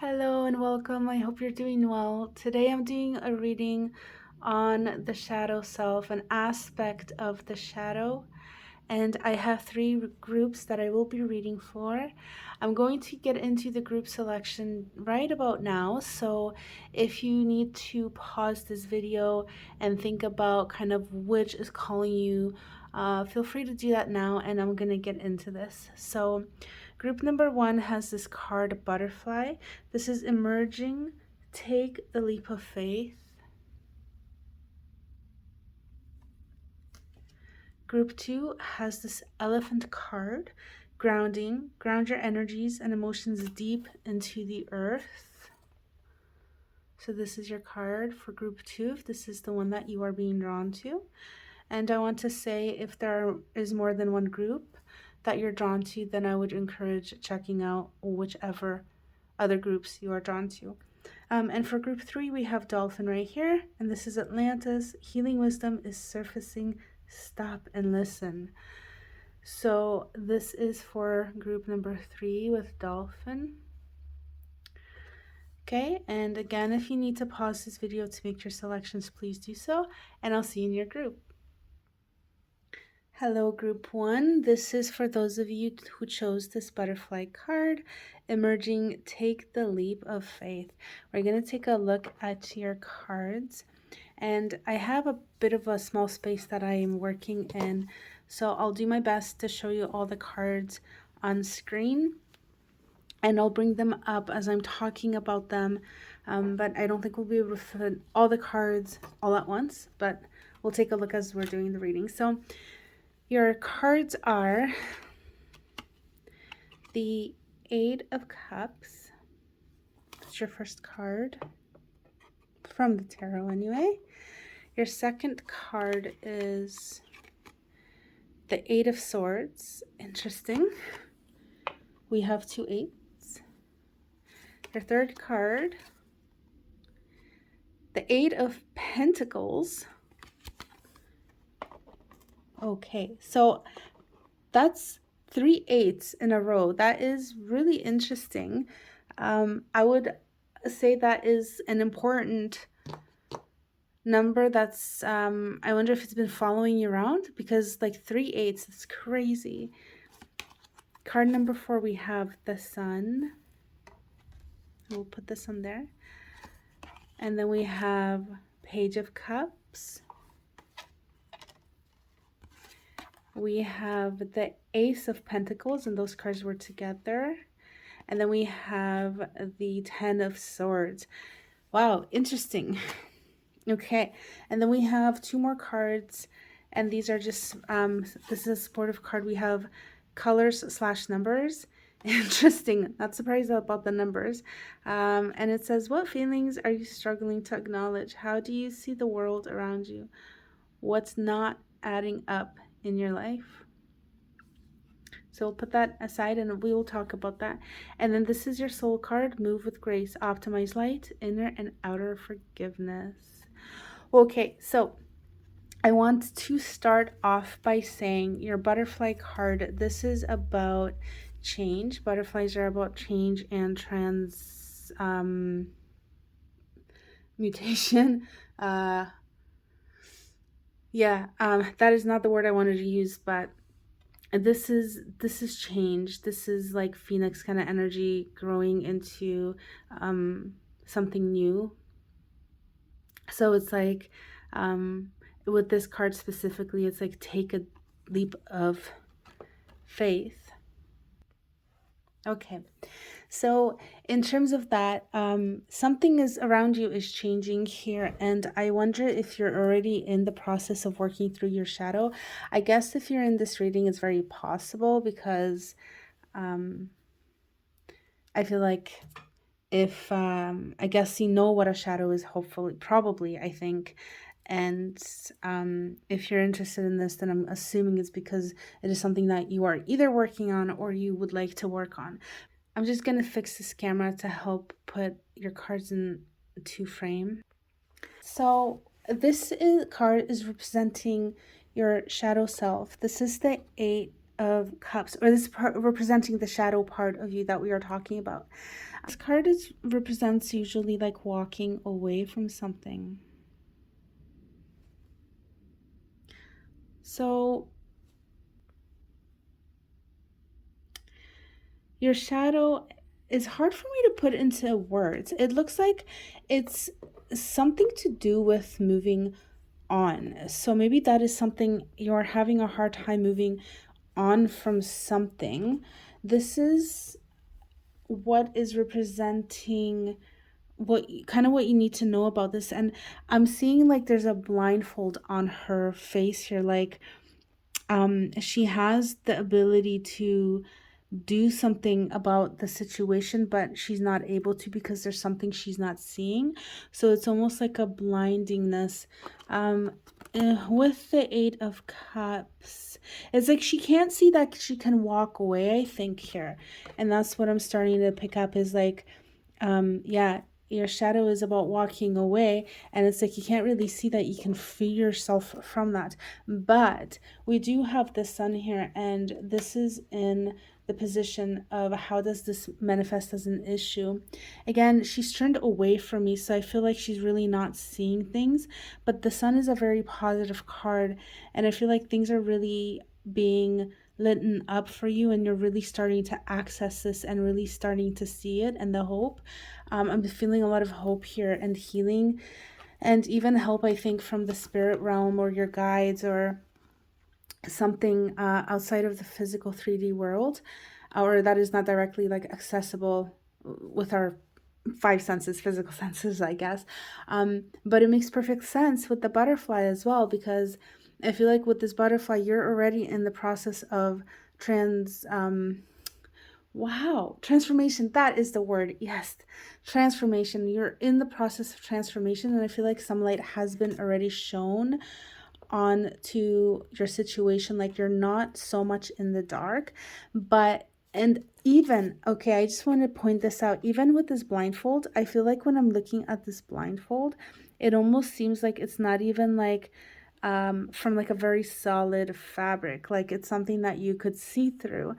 Hello and welcome. I hope you're doing well. Today I'm doing a reading on the shadow self, an aspect of the shadow, and I have three groups that I will be reading for. I'm going to get into the group selection right about now, so if you need to pause this video and think about kind of which is calling you, feel free to do that now, and I'm going to get into this. So group number one has this card, Butterfly. This is emerging. Take the leap of faith. Group two has this Elephant card, grounding. Ground your energies and emotions deep into the earth. So this is your card for group two, if this is the one that you are being drawn to. And I want to say, if there is more than one group that you're drawn to, then I would encourage checking out whichever other groups you are drawn to. And for group three, we have Dolphin right here, and this is Atlantis. Healing wisdom is surfacing. Stop and listen. So this is for group number three with Dolphin. Okay, and again, if you need to pause this video to make your selections, please do so, and I'll see you in your group. Hello, group one. This is for those of you who chose this butterfly card, emerging. Take the leap of faith. We're going to take a look at your cards, and I have a bit of a small space that I am working in, so I'll do my best to show you all the cards on screen, and I'll bring them up as I'm talking about them, but I don't think we'll be able to fit all the cards all at once, but we'll take a look as we're doing the reading. So your cards are the Eight of Cups. That's your first card from the tarot anyway. Your second card is the Eight of Swords. Interesting. We have two eights. Your third card, the Eight of Pentacles. Okay, so that's 3 eights in a row. That is really interesting. I would say that is an important number. That's I wonder if it's been following you around, because like 3 eights, that's crazy. Card number 4, we have the Sun. We'll put this on there. And then we have Page of Cups. We have the Ace of Pentacles, and those cards were together. And then we have the Ten of Swords. Wow, interesting. Okay, and then we have 2 more cards, and these are just, this is a supportive card. We have colors/numbers. Interesting, not surprised about the numbers. And it says, what feelings are you struggling to acknowledge? How do you see the world around you? What's not adding up in your life? So we'll put that aside and we will talk about that. And then this is your soul card, Move with Grace, Optimize Light, Inner and Outer Forgiveness. Okay, so I want to start off by saying your butterfly card, this is about change. Butterflies are about change and mutation. That is not the word I wanted to use, but this is change. This is like Phoenix kind of energy growing into something new. So it's like with this card specifically, it's like take a leap of faith. Okay, so in terms of that, something is around you is changing here, and I wonder if you're already in the process of working through your shadow. I guess if you're in this reading, it's very possible, because I feel like if I guess you know what a shadow is, hopefully, probably, I think. And if you're interested in this, then I'm assuming it's because it is something that you are either working on or you would like to work on. I'm just going to fix this camera to help put your cards into frame. So this card is representing your shadow self. This is the Eight of Cups, or this part representing the shadow part of you that we are talking about. This card represents usually like walking away from something. So your shadow is hard for me to put into words. It looks like it's something to do with moving on. So maybe that is something you're having a hard time moving on from something. This is what is representing what kind of what you need to know about this. And I'm seeing like there's a blindfold on her face here, like she has the ability to do something about the situation, but she's not able to because there's something she's not seeing. So it's almost like a blindingness. With the Eight of Cups, it's like she can't see that she can walk away, I think, here. And that's what I'm starting to pick up is like, yeah, your shadow is about walking away, and it's like you can't really see that you can free yourself from that. But we do have the Sun here, and this is in the position of how does this manifest as an issue. Again, she's turned away from me, so I feel like she's really not seeing things. But the Sun is a very positive card, and I feel like things are really being lit up for you, and you're really starting to access this and really starting to see it, and the hope. I'm feeling a lot of hope here and healing, and even help, I think, from the spirit realm or your guides or something outside of the physical 3D world, or that is not directly like accessible with our five senses, physical senses, I guess. But it makes perfect sense with the butterfly as well, because I feel like with this butterfly, you're already in the process of transformation. That is the word. Yes, transformation. You're in the process of transformation, and I feel like some light has been already shown on to your situation. Like you're not so much in the dark, but and even okay, I just want to point this out. Even with this blindfold, I feel like when I'm looking at this blindfold, it almost seems like it's not even like from like a very solid fabric, like it's something that you could see through.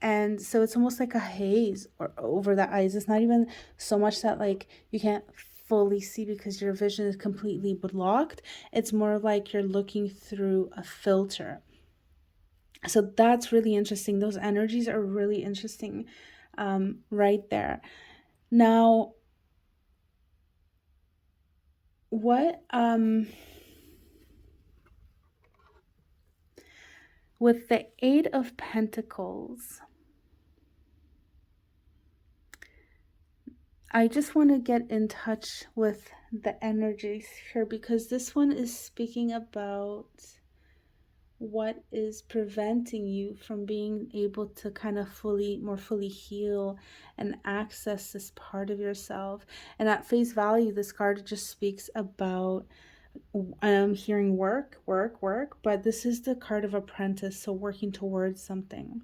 And so it's almost like a haze over the eyes. It's not even so much that like you can't fully see because your vision is completely blocked. It's more like you're looking through a filter. So that's really interesting. Those energies are really interesting right there. Now, what with the Eight of Pentacles, I just want to get in touch with the energies here, because this one is speaking about what is preventing you from being able to kind of more fully heal and access this part of yourself. And at face value, this card just speaks about hearing work, but this is the card of apprentice, so working towards something.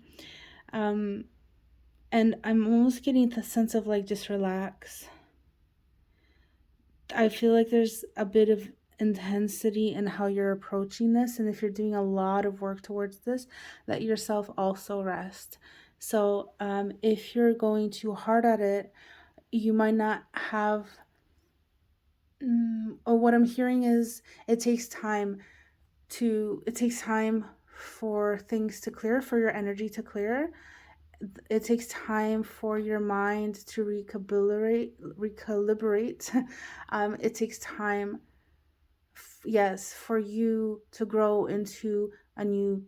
And I'm almost getting the sense of like, just relax. I feel like there's a bit of intensity in how you're approaching this, and if you're doing a lot of work towards this, let yourself also rest. So if you're going too hard at it, you might not have or what I'm hearing is it takes time for things to clear, for your energy to clear. It takes time for your mind to recalibrate. It takes time, yes, for you to grow into a new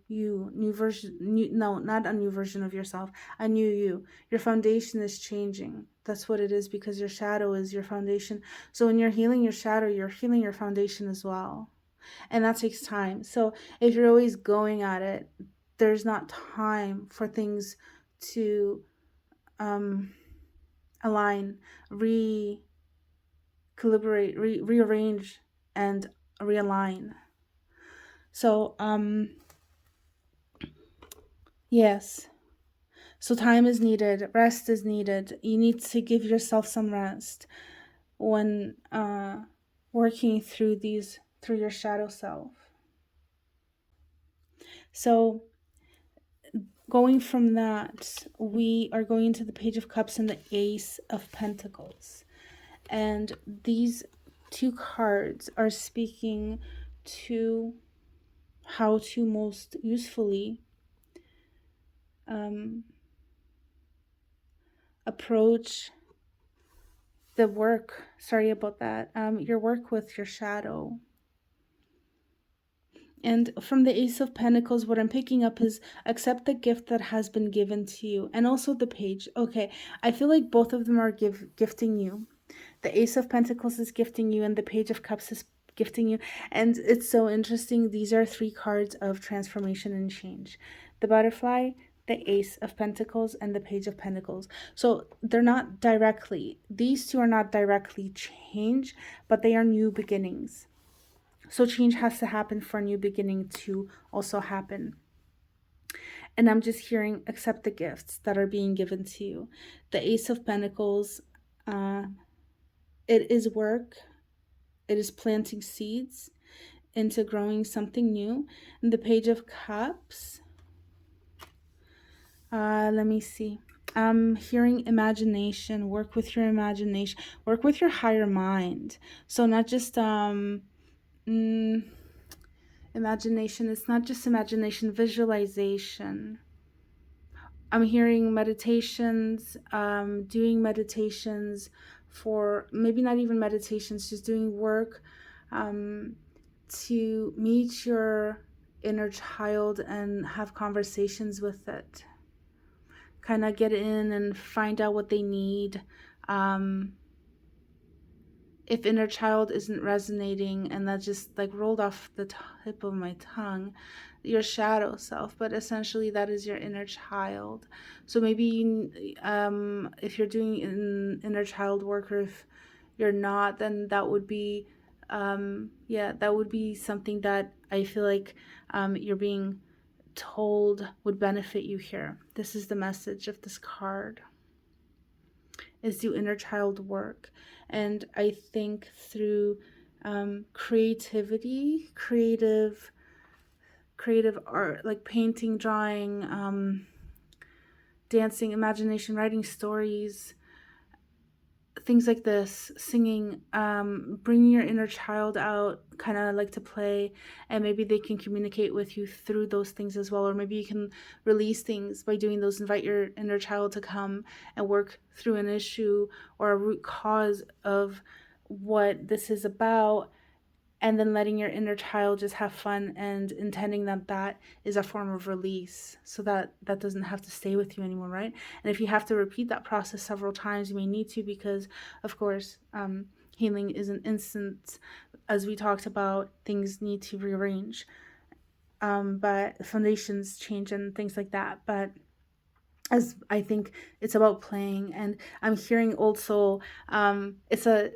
version. No, not a new version of yourself, a new you. Your foundation is changing. That's what it is, because your shadow is your foundation. So when you're healing your shadow, you're healing your foundation as well. And that takes time. So if you're always going at it, there's not time for things to align, recalibrate, rearrange, and realign. So yes, so time is needed, rest is needed. You need to give yourself some rest when working through through your shadow self. So going from that, we are going into the Page of Cups and the Ace of Pentacles. And these two cards are speaking to how to most usefully approach the work. Sorry about that. Your work with your shadow. And from the Ace of Pentacles, what I'm picking up is accept the gift that has been given to you. And also the Page. Okay, I feel like both of them are gifting you. The Ace of Pentacles is gifting you, and the Page of Cups is gifting you. And it's so interesting. These are 3 cards of transformation and change. The Butterfly, the Ace of Pentacles, and the Page of Pentacles. So they're not directly, these two are not directly change, but they are new beginnings. So change has to happen for a new beginning to also happen. And I'm just hearing accept the gifts that are being given to you. The Ace of Pentacles, it is work. It is planting seeds into growing something new. And the Page of Cups, let me see. I'm hearing imagination. Work with your imagination. Work with your higher mind. So not just imagination. It's not just imagination. Visualization. I'm hearing meditations. Doing meditations for maybe not even meditations. Just doing work. To meet your inner child and have conversations with it. Kind of get in and find out what they need. If inner child isn't resonating, and that just like rolled off the tip of my tongue, your shadow self, but essentially that is your inner child. So maybe if you're doing inner child work, or if you're not, then that would be that would be something that I feel like you're being told would benefit you here. This is the message of this card, is do inner child work. And I think through creativity, creative art, like painting, drawing, dancing, imagination, writing stories, things like this, singing, bringing your inner child out, kind of like to play, and maybe they can communicate with you through those things as well. Or maybe you can release things by doing those. Invite your inner child to come and work through an issue or a root cause of what this is about, and then letting your inner child just have fun and intending that that is a form of release, so that that doesn't have to stay with you anymore, right? And if you have to repeat that process several times, you may need to, because of course healing isn't instant. As we talked about, things need to rearrange, but foundations change and things like that. But as I think it's about playing, and I'm hearing old soul. It's a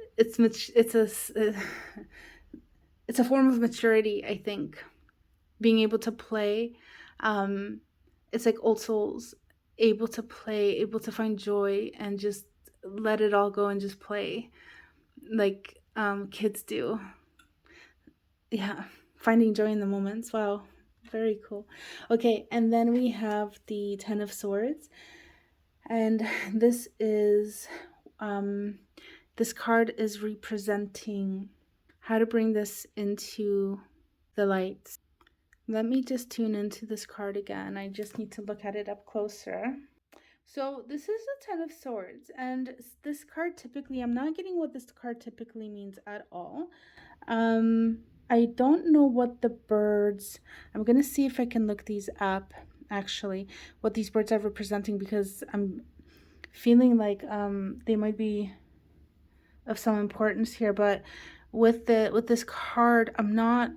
it's a form of maturity, I think. Being able to play, it's like old souls, able to play, able to find joy and just let it all go and just play like kids do. Yeah, finding joy in the moments. Wow, very cool. Okay, and then we have the Ten of Swords, and this is this card is representing how to bring this into the light. Let me just tune into this card again. I just need to look at it up closer. So this is the Ten of Swords, and this card typically, I'm not getting what this card typically means at all. I don't know what the birds, I'm going to see if I can look these up, actually, what these birds are representing, because I'm feeling like they might be of some importance here. But with this card, I'm not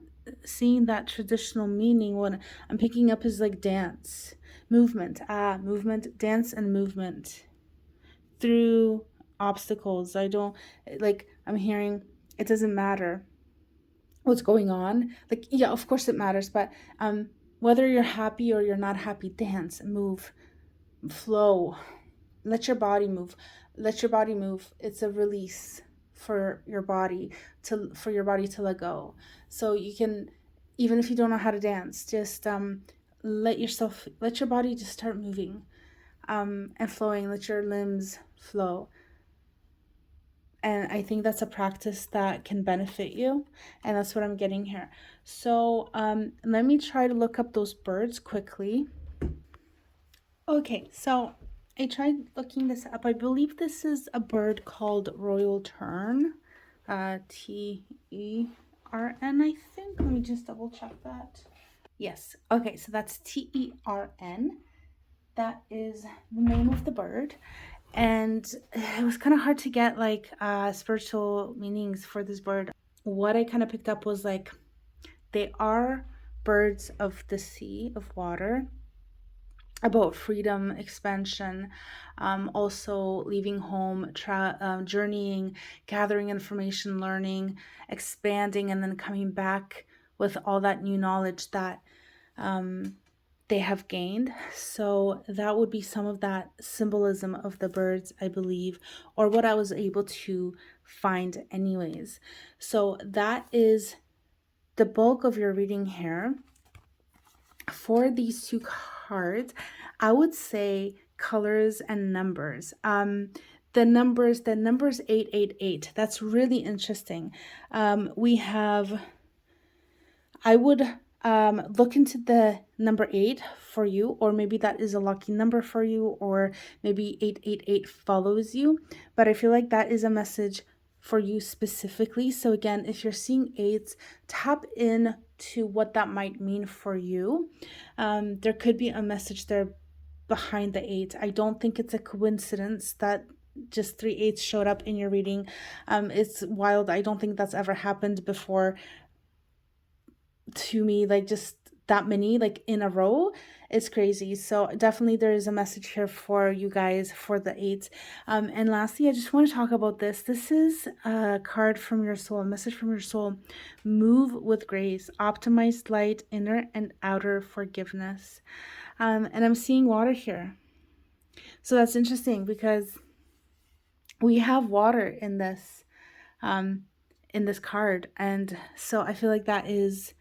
seeing that traditional meaning. What I'm picking up is like dance, movement, movement, dance and movement through obstacles. I don't, like, I'm hearing it doesn't matter what's going on. Like, yeah, of course it matters, but whether you're happy or you're not happy, dance, move, flow, let your body move. Let your body move. It's a release for your body to let go. So you can, even if you don't know how to dance, just let your body just start moving, and flowing. Let your limbs flow. And I think that's a practice that can benefit you, and that's what I'm getting here. So let me try to look up those birds quickly. Okay, so I tried looking this up. I believe this is a bird called royal tern, Tern, I think. Let me just double check that. Yes, okay, so that's Tern. That is the name of the bird. And it was kind of hard to get like spiritual meanings for this bird. What I kind of picked up was like they are birds of the sea, of water, about freedom, expansion, also leaving home, journeying, gathering information, learning, expanding, and then coming back with all that new knowledge that they have gained. So that would be some of that symbolism of the birds, I believe, or what I was able to find anyways. So that is the bulk of your reading here. For these two cards, I would say colors and numbers. The numbers 888. That's really interesting. We have, I would look into the number 8 for you, or maybe that is a lucky number for you, or maybe 888 follows you. But I feel like that is a message for you specifically. So again, if you're seeing 8s, tap in to what that might mean for you. There could be a message there behind the 8. I don't think it's a coincidence that just 3 8s showed up in your reading. It's wild. I don't think that's ever happened before to me, like just that many like in a row. It's crazy. So definitely there is a message here for you guys for the 8s. And lastly, I just want to talk about this. This is a card from your soul, a message from your soul. Move with grace, optimized light, inner and outer forgiveness. And I'm seeing water here. So that's interesting because we have water in this card. And so I feel like that is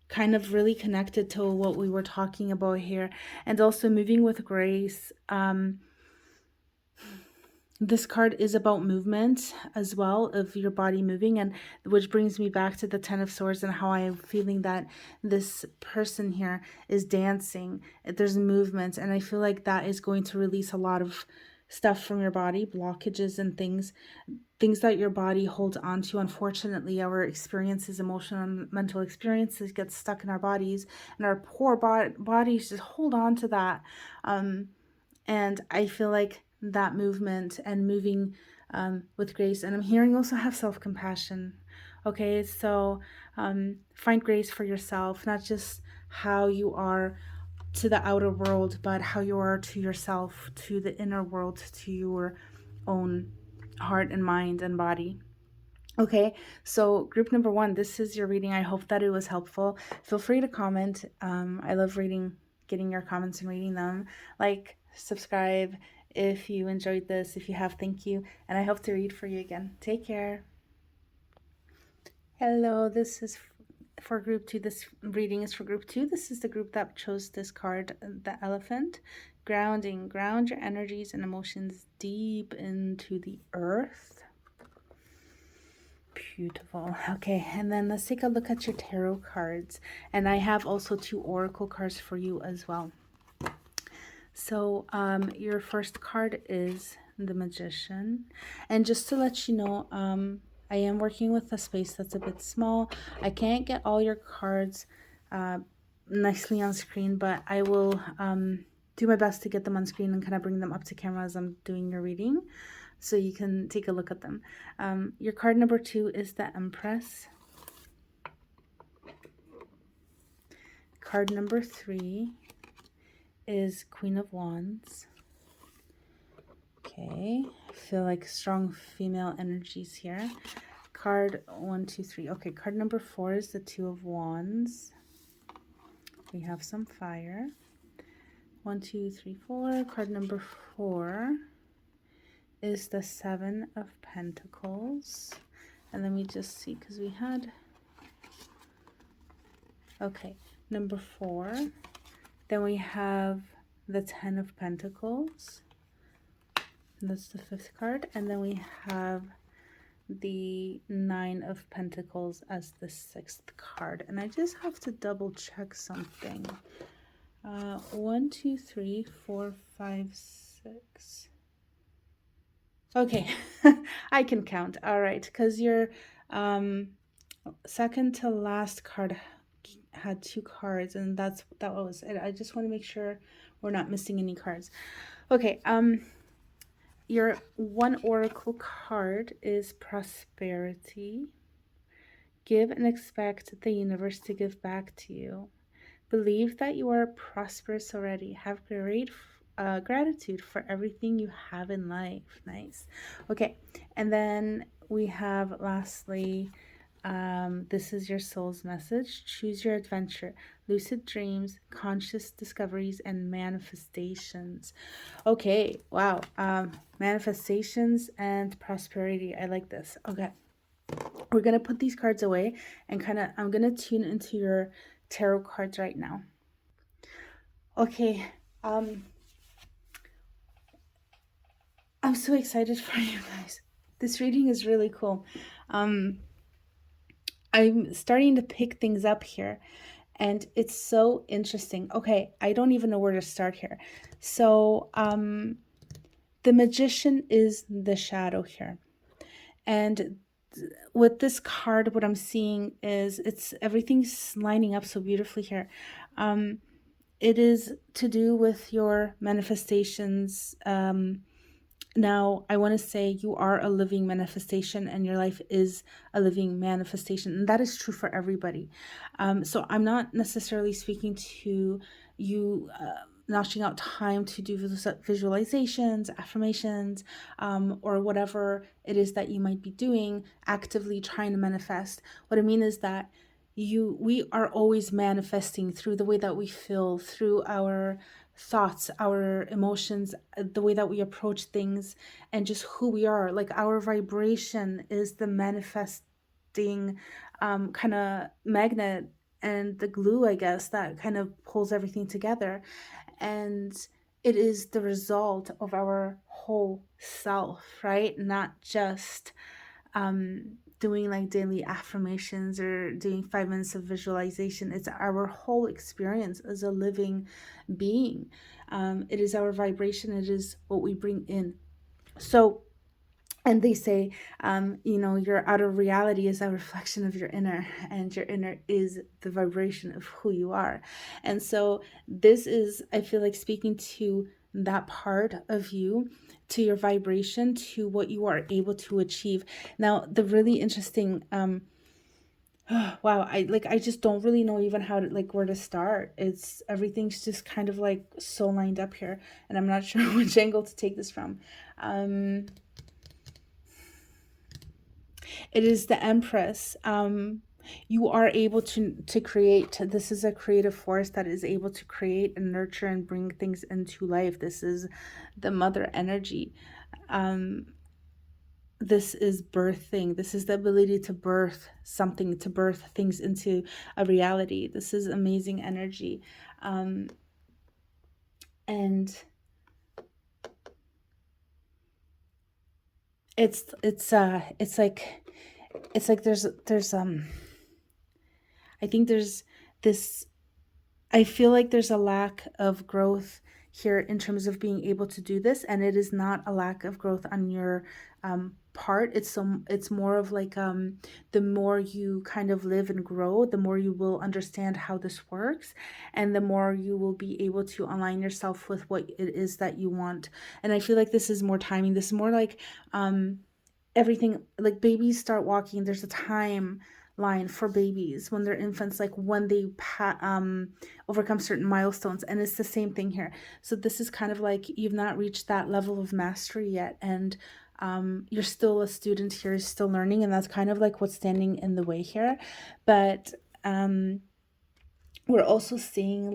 kind of really connected to what we were talking about here. And also moving with grace. This card is about movement as well, of your body moving, and which brings me back to the 10 of Swords and how I am feeling that this person here is dancing. There's movement, and I feel like that is going to release a lot of stuff from your body, blockages and things that your body holds on to. Unfortunately, our experiences, emotional and mental experiences, get stuck in our bodies, and our poor bodies just hold on to that. And I feel like that movement and moving with grace, and I'm hearing also have self-compassion. Okay, so find grace for yourself, not just how you are to the outer world, but how you are to yourself, to the inner world, to your own heart and mind and body. Okay, so group number 1, this is your reading. I hope that it was helpful. Feel free to comment. I love getting your comments and reading them. Like, subscribe if you enjoyed this. If you have, thank you. And I hope to read for you again. Take care. Hello, this is for group 2. This reading is for group 2. This is the group that chose this card, the elephant. Grounding. Ground your energies and emotions deep into the earth. Beautiful. Okay, and then let's take a look at your tarot cards. And I have also 2 oracle cards for you as well. So your first card is the Magician. And just to let you know, I am working with a space that's a bit small. I can't get all your cards nicely on screen, but I will do my best to get them on screen and kind of bring them up to camera as I'm doing your reading, so you can take a look at them. Your card number 2 is the Empress. Card number 3 is Queen of Wands. Okay, I feel like strong female energies here. Card 1, 2, 3. Okay, card number 4 is the Two of Wands. We have some fire. 1, 2, 3, 4. Card number 4 is the Seven of Pentacles. And let me just see, because we had... Okay, number 4 Then we have the 10 of Pentacles. That's the 5th card. And then we have the 9 of Pentacles as the 6th card. And I just have to double check something. 1, 2, 3, 4, 5, 6. Okay, I can count. All right, because your second to last card had 2 cards, and that was it. I just want to make sure we're not missing any cards. Okay, your 1 oracle card is prosperity. Give and expect the universe to give back to you. Believe that you are prosperous already. Have great gratitude for everything you have in life. Nice. Okay, and then we have lastly, this is your soul's message. Choose your adventure. Lucid dreams, conscious discoveries, and manifestations. Okay, wow. Manifestations and prosperity. I like this. Okay. We're going to put these cards away and I'm going to tune into your tarot cards right now. Okay. I'm so excited for you guys. This reading is really cool. I'm starting to pick things up here, and it's so interesting. Okay, I don't even know where to start here. So, the Magician is the shadow here. And with this card, what I'm seeing is everything's lining up so beautifully here. It is to do with your manifestations. Now, I want to say you are a living manifestation, and your life is a living manifestation. And that is true for everybody. So I'm not necessarily speaking to you notching out time to do visualizations, affirmations, or whatever it is that you might be doing, actively trying to manifest. What I mean is that we are always manifesting through the way that we feel, through our thoughts, our emotions, the way that we approach things, and just who we are. Like, our vibration is the manifesting kind of magnet and the glue, I guess, that kind of pulls everything together. And it is the result of our whole self, right? Not just doing like daily affirmations or doing 5 minutes of visualization. It's our whole experience as a living being. It is our vibration. It is what we bring in. So, and they say, your outer reality is a reflection of your inner, and your inner is the vibration of who you are. And so this is, I feel like, speaking to that part of you, to your vibration, to what you are able to achieve. Now, the really interesting, wow, I just don't really know even how to, like, where to start. Everything's just kind of like so lined up here, and I'm not sure which angle to take this from. It is the Empress. You are able to create. This is a creative force that is able to create and nurture and bring things into life. This is the mother energy. This is birthing. This is the ability to birth something, to birth things into a reality. This is amazing energy. And it's like there's I think there's this, I feel like there's a lack of growth here in terms of being able to do this, and it is not a lack of growth on your part. It's more of like the more you kind of live and grow, the more you will understand how this works, and the more you will be able to align yourself with what it is that you want. And I feel like this is more timing. This is more like everything, like babies start walking, there's a time line for babies when they're infants, like when they overcome certain milestones, and it's the same thing here. So this is kind of like you've not reached that level of mastery yet, and you're still a student here, you're still learning, and that's kind of like what's standing in the way here. But we're also seeing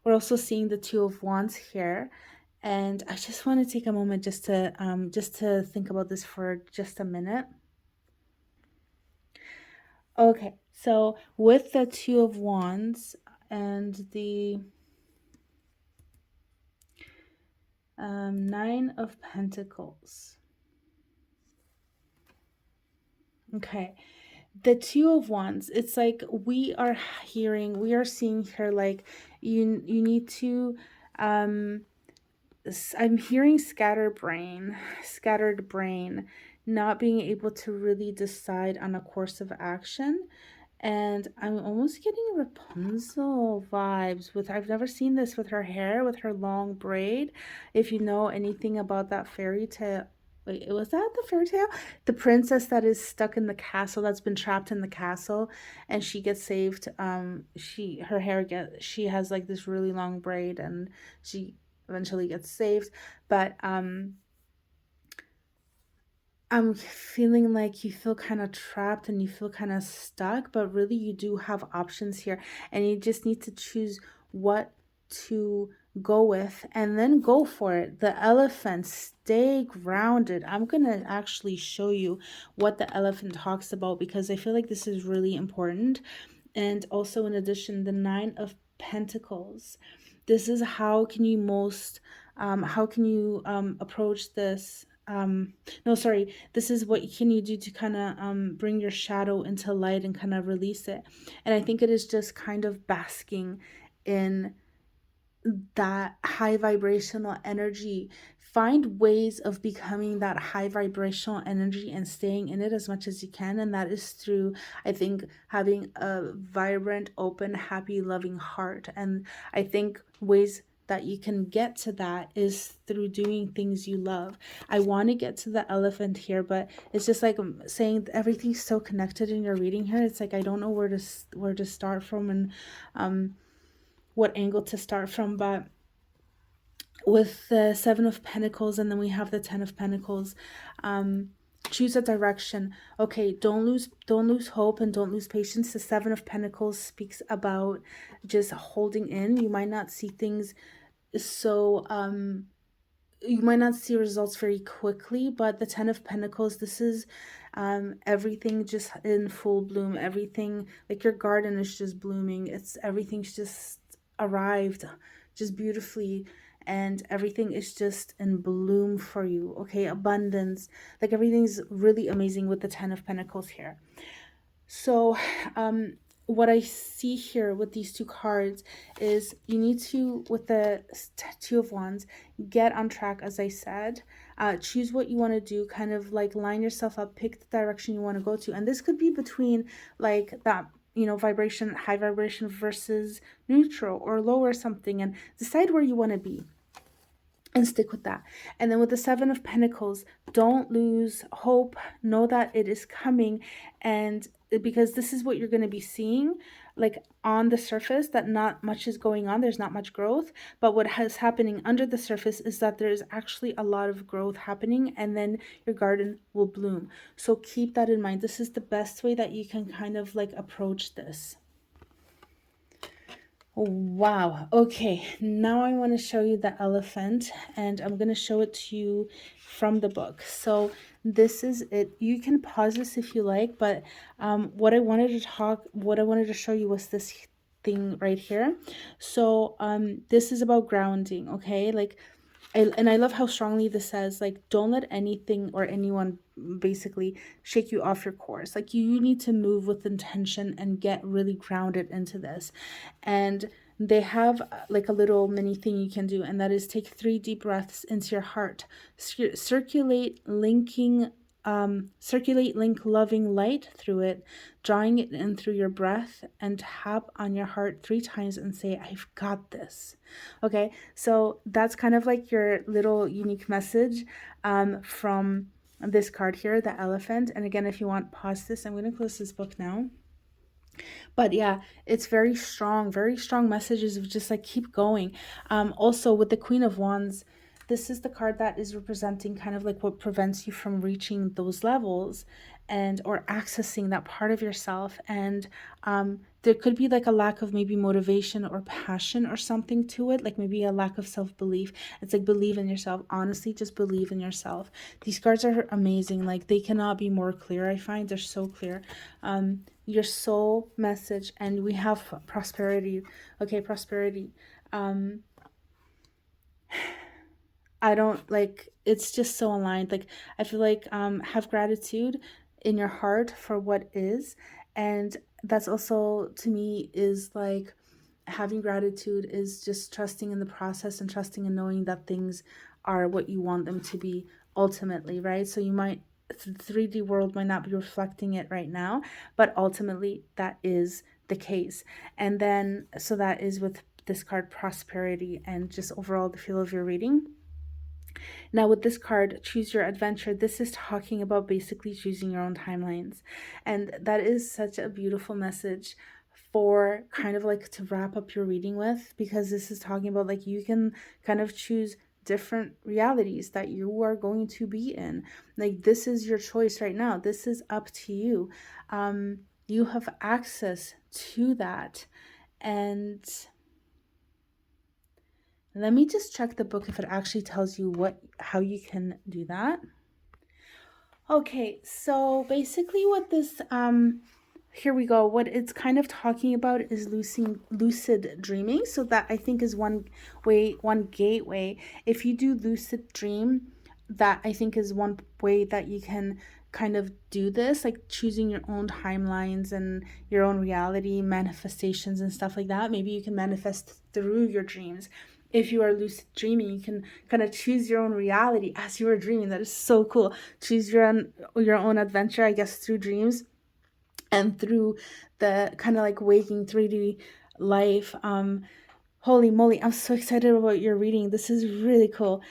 the Two of Wands here. And I just want to take a moment just to think about this for just a minute. Okay, So with the Two of Wands and the Nine of Pentacles. Okay. The Two of Wands, it's like we are seeing here, like you need to, I'm hearing scattered brain, not being able to really decide on a course of action. And I'm almost getting Rapunzel vibes with, I've never seen this with her hair, with her long braid. If you know anything about that fairy tale, wait, was that the fairy tale? The princess that is stuck in the castle, that's been trapped in the castle, and she gets saved. She has like this really long braid, and she eventually gets saved. But I'm feeling like you feel kind of trapped and you feel kind of stuck, but really you do have options here, and you just need to choose what to go with and then go for it. The elephant, stay grounded. I'm going to actually show you what the elephant talks about, because I feel like this is really important. And also, in addition, the Nine of Pentacles. This is how can you approach this, no, sorry, this is what can you do to kind of bring your shadow into light and kind of release it. And I think it is just kind of basking in that high vibrational energy. Find ways of becoming that high vibrational energy and staying in it as much as you can. And that is through, I think, having a vibrant, open, happy, loving heart. And I think ways that you can get to that is through doing things you love. I want to get to the elephant here, but it's just like I'm saying, everything's so connected in your reading here. It's like I don't know where to start from, and what angle to start from. But with the Seven of Pentacles, and then we have the Ten of Pentacles, choose a direction. Okay, don't lose hope and don't lose patience. The Seven of Pentacles speaks about just holding in. You might not see things so you might not see results very quickly, but the Ten of Pentacles, this is everything just in full bloom. Everything, like your garden is just blooming. Everything's just arrived just beautifully, and everything is just in bloom for you. Okay, abundance, like everything's really amazing with the Ten of Pentacles here. So what I see here with these two cards is you need to, with the Two of Wands, get on track, as I said. Choose what you want to do, kind of like line yourself up, pick the direction you want to go to. And this could be between like that, vibration, high vibration versus neutral or lower something, and decide where you want to be and stick with that. And then with the Seven of Pentacles, don't lose hope. Know that it is coming, and because this is what you're going to be seeing, like on the surface, that not much is going on. There's not much growth, but what is happening under the surface is that there's actually a lot of growth happening, and then your garden will bloom. So keep that in mind. This is the best way that you can kind of like approach this. Wow. Okay, now I want to show you the elephant, and I'm going to show it to you from the book. So this is it. You can pause this if you like, but what I wanted to show you was this thing right here. So this is about grounding, okay? Like I love how strongly this says, like, don't let anything or anyone basically shake you off your course. Like you need to move with intention and get really grounded into this. And they have like a little mini thing you can do, and that is take 3 deep breaths into your heart. Circulate link loving light through it, drawing it in through your breath, and tap on your heart 3 times and say, I've got this. Okay, so that's kind of like your little unique message from this card here, the elephant. And again, if you want, pause this. I'm going to close this book now. But yeah, it's very strong messages of just like keep going. Also with the Queen of Wands, this is the card that is representing kind of like what prevents you from reaching those levels and or accessing that part of yourself. And there could be like a lack of maybe motivation or passion or something to it, like maybe a lack of self-belief. It's like, believe in yourself. Honestly, just believe in yourself. These cards are amazing. Like, they cannot be more clear. I find they're so clear. Your soul message, and we have prosperity. Okay, prosperity. I don't like, it's just so aligned. Like, I feel like have gratitude in your heart for what is. And that's also, to me, is like, having gratitude is just trusting in the process and trusting and knowing that things are what you want them to be ultimately, right? So you might, the 3D world might not be reflecting it right now, but ultimately that is the case. And then, so that is with this card, prosperity, and just overall the feel of your reading. Now, with this card, choose your adventure, this is talking about basically choosing your own timelines. And that is such a beautiful message for kind of like to wrap up your reading with, because this is talking about like you can kind of choose different realities that you are going to be in. Like, this is your choice right now. This is up to you. You have access to that. And let me just check the book if it actually tells you how you can do that. Okay, so basically what this here we go. What it's kind of talking about is lucid dreaming. So that, I think, is one gateway. If you do lucid dream, that I think is one way that you can kind of do this, like choosing your own timelines and your own reality, manifestations and stuff like that. Maybe you can manifest through your dreams. If you are lucid dreaming, you can kind of choose your own reality as you are dreaming. That is so cool. Choose your own adventure, I guess, through dreams and through the kind of like waking 3D life. Holy moly, I'm so excited about your reading. This is really cool.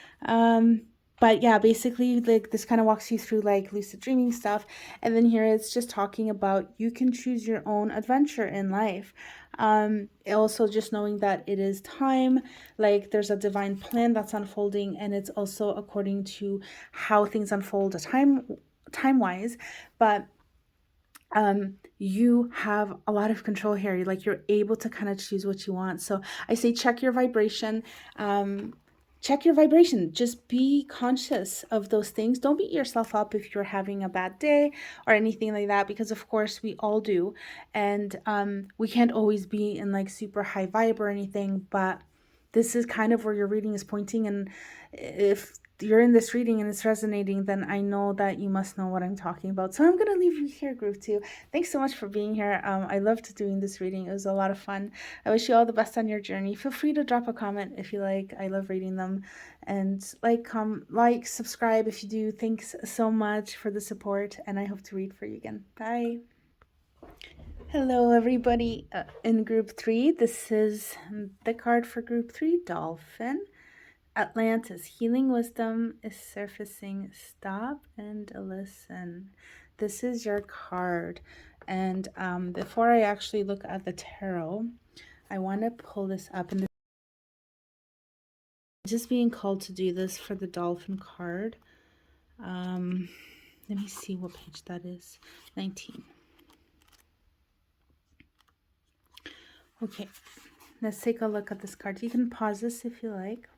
But yeah, basically, like, this kind of walks you through like lucid dreaming stuff. And then here it's just talking about you can choose your own adventure in life. Also just knowing that it is time, like there's a divine plan that's unfolding, and it's also according to how things unfold time wise. But you have a lot of control here. Like, you're able to kind of choose what you want. So I say check your vibration. Check your vibration. Just be conscious of those things. Don't beat yourself up if you're having a bad day or anything like that, because of course we all do. And we can't always be in like super high vibe or anything, but this is kind of where your reading is pointing. And if you're in this reading and it's resonating, then I know that you must know what I'm talking about. So I'm going to leave you here, Group 2. Thanks so much for being here. I loved doing this reading. It was a lot of fun. I wish you all the best on your journey. Feel free to drop a comment if you like. I love reading them. And like, subscribe if you do. Thanks so much for the support, and I hope to read for you again. Bye. Hello, everybody in Group 3. This is the card for Group 3, Dolphin. Atlantis, healing wisdom is surfacing. Stop and listen. This is your card. And before I actually look at the tarot, I want to pull this up. And just being called to do this for the dolphin card. Let me see what page that is. 19. Okay, let's take a look at this card. You can pause this if you like.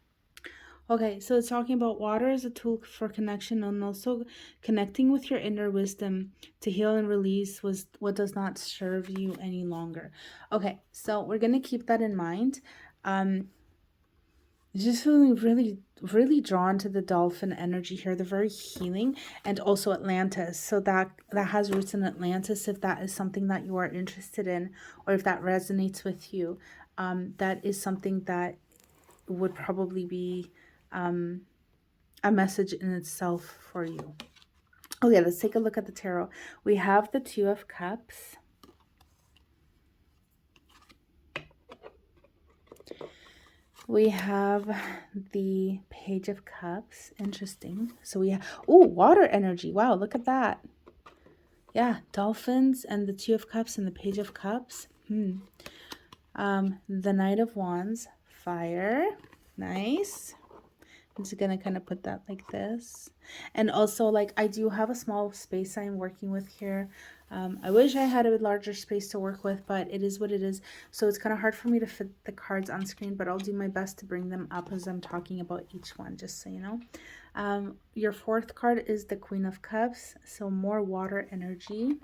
Okay, so it's talking about water as a tool for connection, and also connecting with your inner wisdom to heal and release was what does not serve you any longer. Okay, so we're going to keep that in mind. Just feeling really, really drawn to the dolphin energy here. They're very healing, and also Atlantis. So that has roots in Atlantis, if that is something that you are interested in, or if that resonates with you. That is something that would probably be a message in itself for you. Okay, let's take a look at the tarot. We have the Two of Cups. We have the Page of Cups. Interesting. So we have, oh, water energy. Wow, look at that. Yeah, dolphins and the Two of Cups and the Page of Cups. The Knight of Wands. Fire. Nice. I'm just gonna kind of put that like this. And also, like, I do have a small space I'm working with here. I wish I had a larger space to work with, but it is what it is. So it's kind of hard for me to fit the cards on screen, but I'll do my best to bring them up as I'm talking about each one, just so you know. Your fourth card is the Queen of Cups, so more water energy.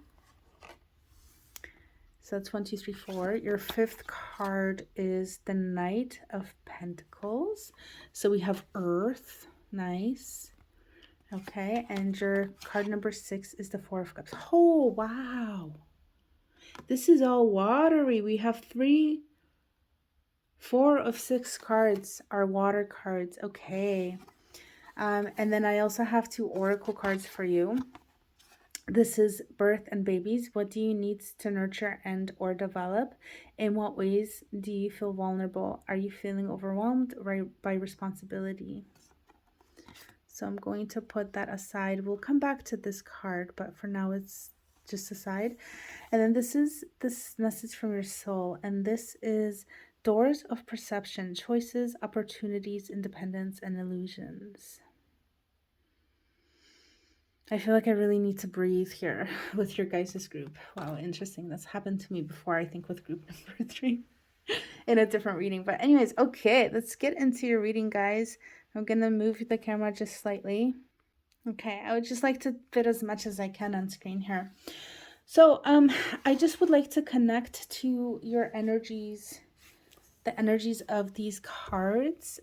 So that's 1, 2, 3, 4. Your fifth card is the Knight of Pentacles. So we have Earth. Nice. Okay. And your card number 6 is the Four of Cups. Oh, wow. This is all watery. We have 4 of 6 cards are water cards. Okay. And then I also have 2 oracle cards for you. This is birth and babies. What do you need to nurture and or develop? In what ways do you feel vulnerable? Are you feeling overwhelmed by responsibility? So I'm going to put that aside. We'll come back to this card, but for now it's just aside. And then this is this message from your soul. And this is doors of perception, choices, opportunities, independence, and illusions. I feel like I really need to breathe here with your guys' group. Wow, interesting. That's happened to me before, I think, with group number 3 in a different reading. But anyways, okay, let's get into your reading, guys. I'm going to move the camera just slightly. Okay, I would just like to fit as much as I can on screen here. So I just would like to connect to your energies, the energies of these cards.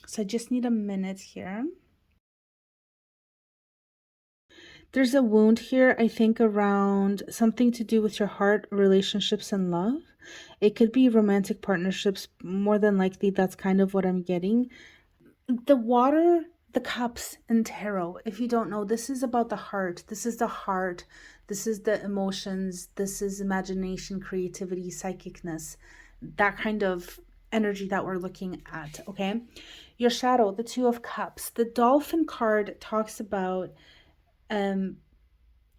So I just need a minute here. There's a wound here, I think, around something to do with your heart, relationships, and love. It could be romantic partnerships. More than likely, that's kind of what I'm getting. The water, the cups, and tarot, if you don't know, this is about the heart. This is the heart. This is the emotions. This is imagination, creativity, psychicness. That kind of energy that we're looking at, okay? Your shadow, the Two of Cups. The Dolphin card talks about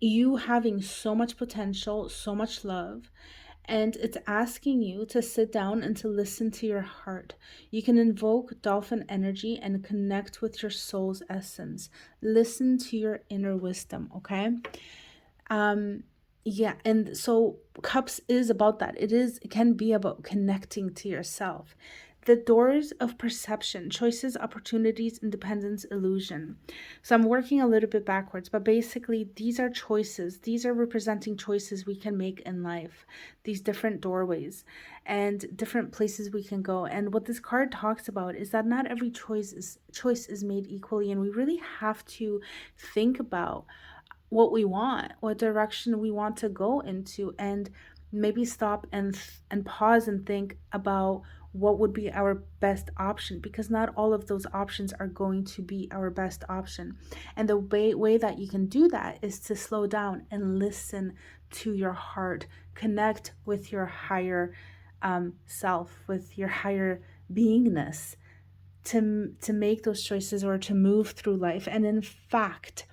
you having so much potential, so much love, and it's asking you to sit down and to listen to your heart. You can invoke dolphin energy and connect with your soul's essence. Listen to your inner wisdom, okay? Yeah, and so cups is about that. It can be about connecting to yourself. The doors of perception, choices, opportunities, independence, illusion. So I'm working a little bit backwards, but basically these are choices. These are representing choices we can make in life. These different doorways and different places we can go. And what this card talks about is that not every choice is made equally, and we really have to think about what we want, what direction we want to go into, and maybe stop and pause and think about what would be our best option, because not all of those options are going to be our best option. And the way that you can do that is to slow down and listen to your heart, connect with your higher self, with your higher beingness, to make those choices or to move through life. And in fact,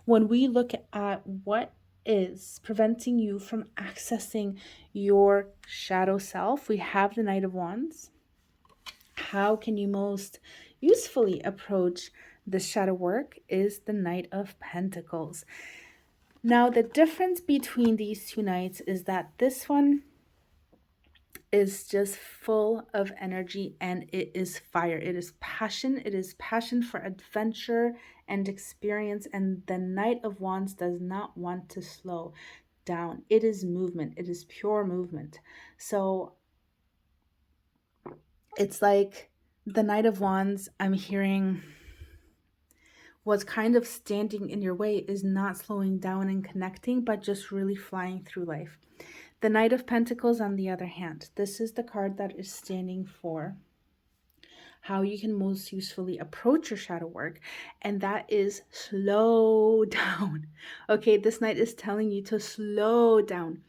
when we look at what is preventing you from accessing your shadow self, we have the Knight of Wands. How can you most usefully approach the shadow work is the Knight of Pentacles. Now, the difference between these two knights is that this one is just full of energy and it is fire. It is passion. It is passion for adventure and experience. And the Knight of Wands does not want to slow down. It is movement. It is pure movement. So it's like the Knight of Wands, I'm hearing what's kind of standing in your way is not slowing down and connecting, but just really flying through life. The Knight of Pentacles, on the other hand, this is the card that is standing for how you can most usefully approach your shadow work, and that is slow down. Okay, this knight is telling you to slow down.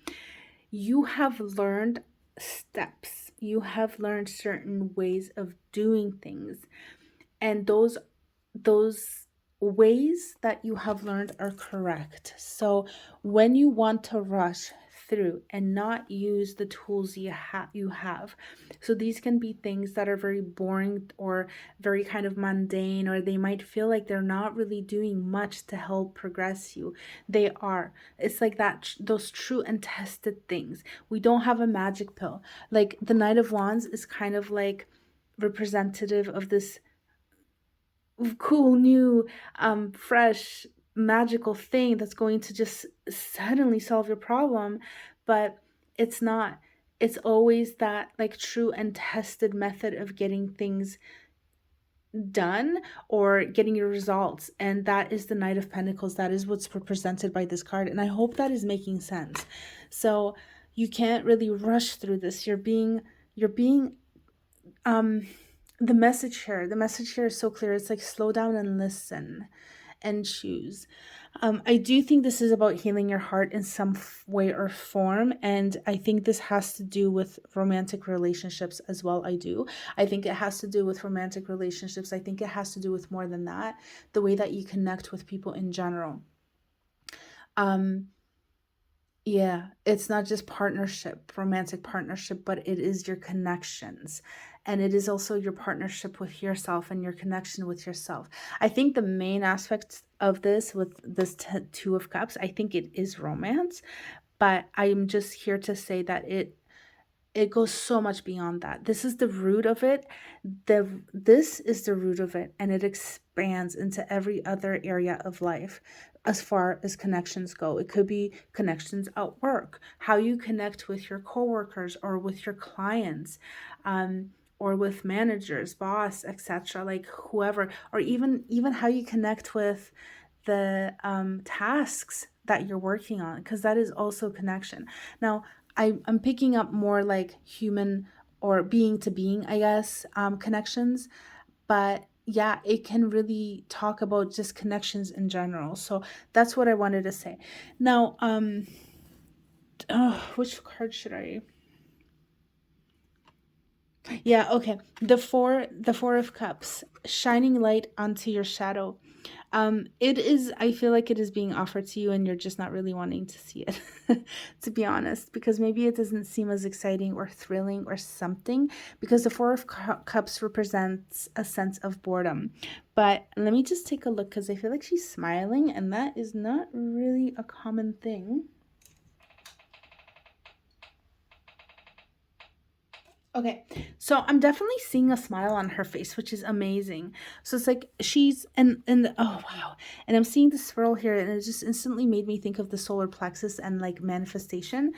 You have learned steps. You have learned certain ways of doing things, and those ways that you have learned are correct. So when you want to rush through and not use the tools you have. So these can be things that are very boring or very kind of mundane, or they might feel like they're not really doing much to help progress you. They are. It's like that, those true and tested things. We don't have a magic pill. Like the Knight of Wands is kind of like representative of this cool, new, fresh, magical thing that's going to just suddenly solve your problem. But it's not. It's always that like true and tested method of getting things done or getting your results. And that is the Knight of Pentacles. That is what's represented by this card. And I hope that is making sense. So you can't really rush through this. You're being the message here is so clear. It's like slow down and listen and choose. I do think this is about healing your heart in some way or form, and I think this has to do with romantic relationships as well. I think it has to do with romantic relationships. I think it has to do with more than that, the way that you connect with people in general. Yeah, it's not just romantic partnership, but it is your connections. And it is also your partnership with yourself and your connection with yourself. I think the main aspect of this with this Two of Cups, I think it is romance, but I'm just here to say that it goes so much beyond that. This is the root of it. This is the root of it, and it expands into every other area of life as far as connections go. It could be connections at work, how you connect with your coworkers or with your clients, or with managers, boss, etc., like whoever, or even how you connect with the tasks that you're working on, because that is also connection. Now, I'm picking up more like human or being to being, I guess, connections. But yeah, it can really talk about just connections in general. So that's what I wanted to say. Now, which card should I? Yeah, okay. The four of cups, shining light onto your shadow. It is, I feel like it is being offered to you and you're just not really wanting to see it, to be honest, because maybe it doesn't seem as exciting or thrilling or something, because the Four of Cups represents a sense of boredom. But let me just take a look, because I feel like she's smiling and that is not really a common thing. Okay, so I'm definitely seeing a smile on her face, which is amazing. So it's like she's and oh wow, and I'm seeing the swirl here, and it just instantly made me think of the solar plexus and like manifestation,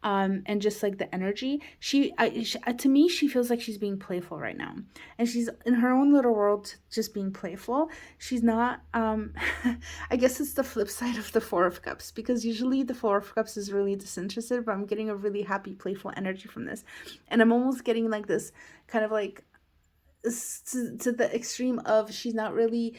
and just like the energy. To me, she feels like she's being playful right now, and she's in her own little world, just being playful. She's not. I guess it's the flip side of the Four of Cups, because usually the Four of Cups is really disinterested, but I'm getting a really happy, playful energy from this, and I'm almost getting like this kind of like to the extreme of she's not really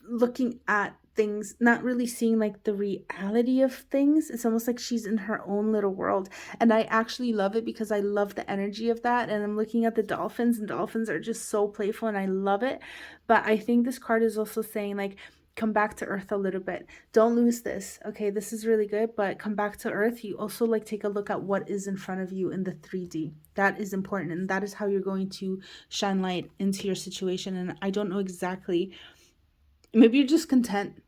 looking at things, not really seeing like the reality of things. It's almost like she's in her own little world, and I actually love it because I love the energy of that. And I'm looking at the dolphins, and dolphins are just so playful and I love it. But I think this card is also saying like, come back to earth a little bit. Don't lose this. Okay, this is really good, but come back to earth. You also like take a look at what is in front of you in the 3D. That is important, and that is how you're going to shine light into your situation. And I don't know exactly, maybe you're just content.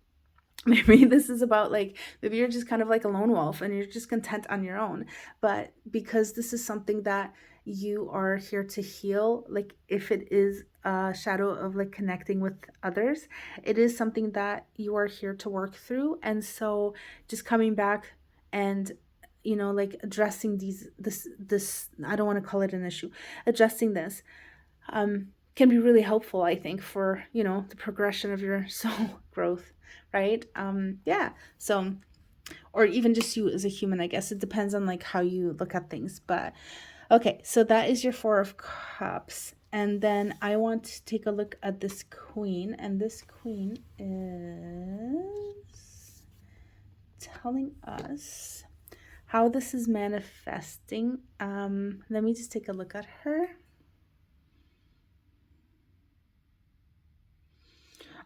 Maybe this is about like, maybe you're just kind of like a lone wolf and you're just content on your own. But because this is something that you are here to heal, like if it is a shadow of like connecting with others, it is something that you are here to work through. And so just coming back and like addressing this, I don't want to call it an issue, addressing this can be really helpful, I think, for the progression of your soul growth, right? Yeah. So, or even just you as a human, I guess it depends on like how you look at things. But okay, so that is your Four of Cups, and then I want to take a look at this Queen, and this Queen is telling us how this is manifesting. Let me just take a look at her.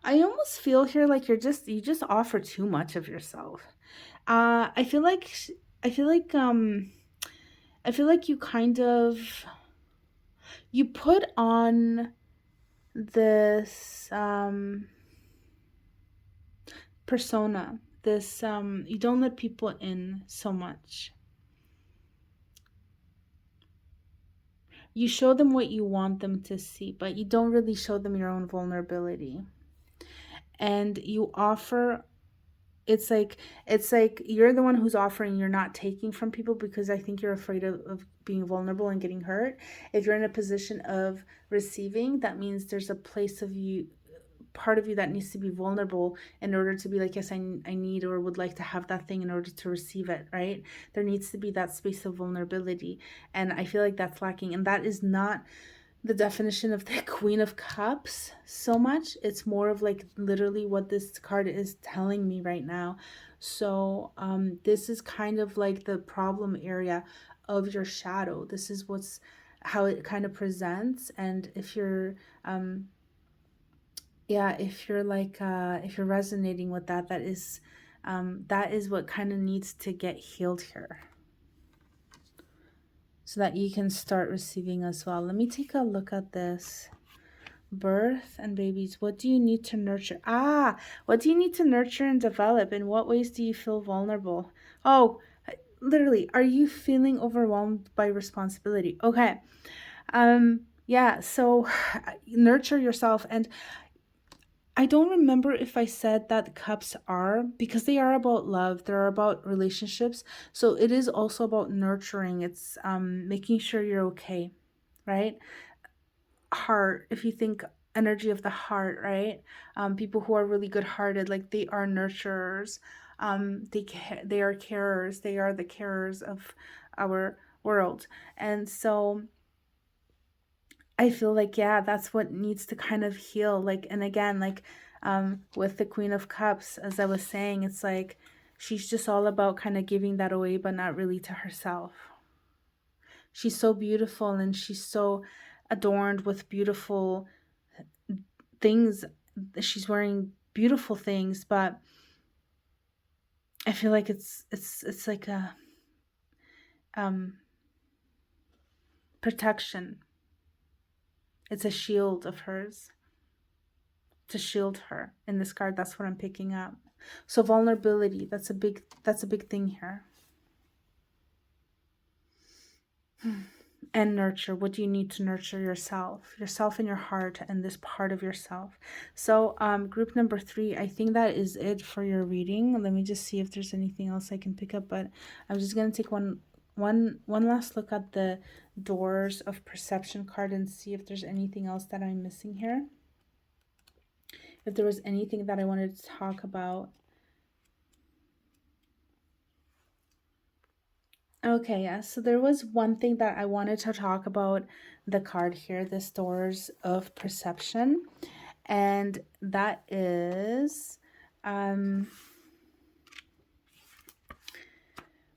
I almost feel here like you just offer too much of yourself. I feel like I feel like I feel like you kind of you put on this persona. This you don't let people in so much. You show them what you want them to see, but you don't really show them your own vulnerability. And you offer it's like you're the one who's offering, you're not taking from people, because I think you're afraid of being vulnerable and getting hurt. If you're in a position of receiving, that means there's a place of you, part of you, that needs to be vulnerable in order to be like, yes, I need or would like to have that thing in order to receive it, right? There needs to be that space of vulnerability, and I feel like that's lacking, and that is not the definition of the Queen of Cups so much. It's more of like literally what this card is telling me right now. So this is kind of like the problem area of your shadow. This is what's how it kind of presents. And if you're yeah, if you're like if you're resonating with that, that is what kind of needs to get healed here, so that you can start receiving as well. Let me take a look at this. Birth and babies. What do you need to nurture? What do you need to nurture and develop? In what ways do you feel vulnerable? Oh, literally, are you feeling overwhelmed by responsibility? Okay. Yeah, so nurture yourself. And I don't remember if I said that the cups are, because they are about love, they're about relationships. So it is also about nurturing. It's making sure you're okay, right? Heart, if you think energy of the heart, right? People who are really good hearted, like they are nurturers. They are carers. They are the carers of our world. And so I feel like, yeah, that's what needs to kind of heal. Like, and again, like with the Queen of Cups, as I was saying, it's like she's just all about kind of giving that away, but not really to herself. She's so beautiful, and she's so adorned with beautiful things. She's wearing beautiful things, but I feel like it's like a um protection. It's a shield of hers to shield her. In this card, that's what I'm picking up. So vulnerability, that's a big thing here. And nurture. What do you need to nurture? Yourself in your heart, and this part of yourself. So group number 3, I think that is it for your reading. Let me just see if there's anything else I can pick up, but I'm just going to take one last look at the Doors of Perception card and see if there's anything else that I'm missing here, if there was anything that I wanted to talk about. Okay, yeah, so there was one thing that I wanted to talk about, the card here, this Doors of Perception, and that is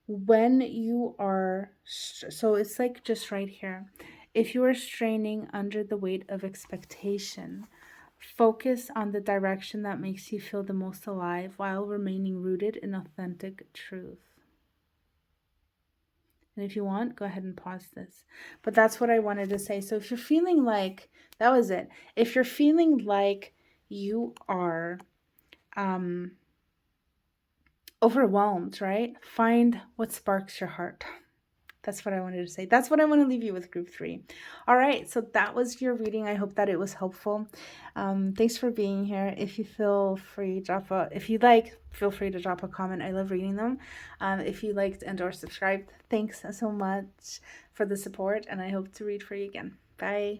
when you are, so it's like just right here, if you are straining under the weight of expectation, focus on the direction that makes you feel the most alive while remaining rooted in authentic truth. And if you want, go ahead and pause this. But that's what I wanted to say. So if you're feeling like, that was it. If you're feeling like you are overwhelmed, right? Find what sparks your heart. That's what I wanted to say. That's what I want to leave you with, group 3. All right, so that was your reading. I hope that it was helpful. Thanks for being here. If you feel free, if you like, feel free to drop a comment. I love reading them. If you liked and or subscribed, thanks so much for the support, and I hope to read for you again. Bye.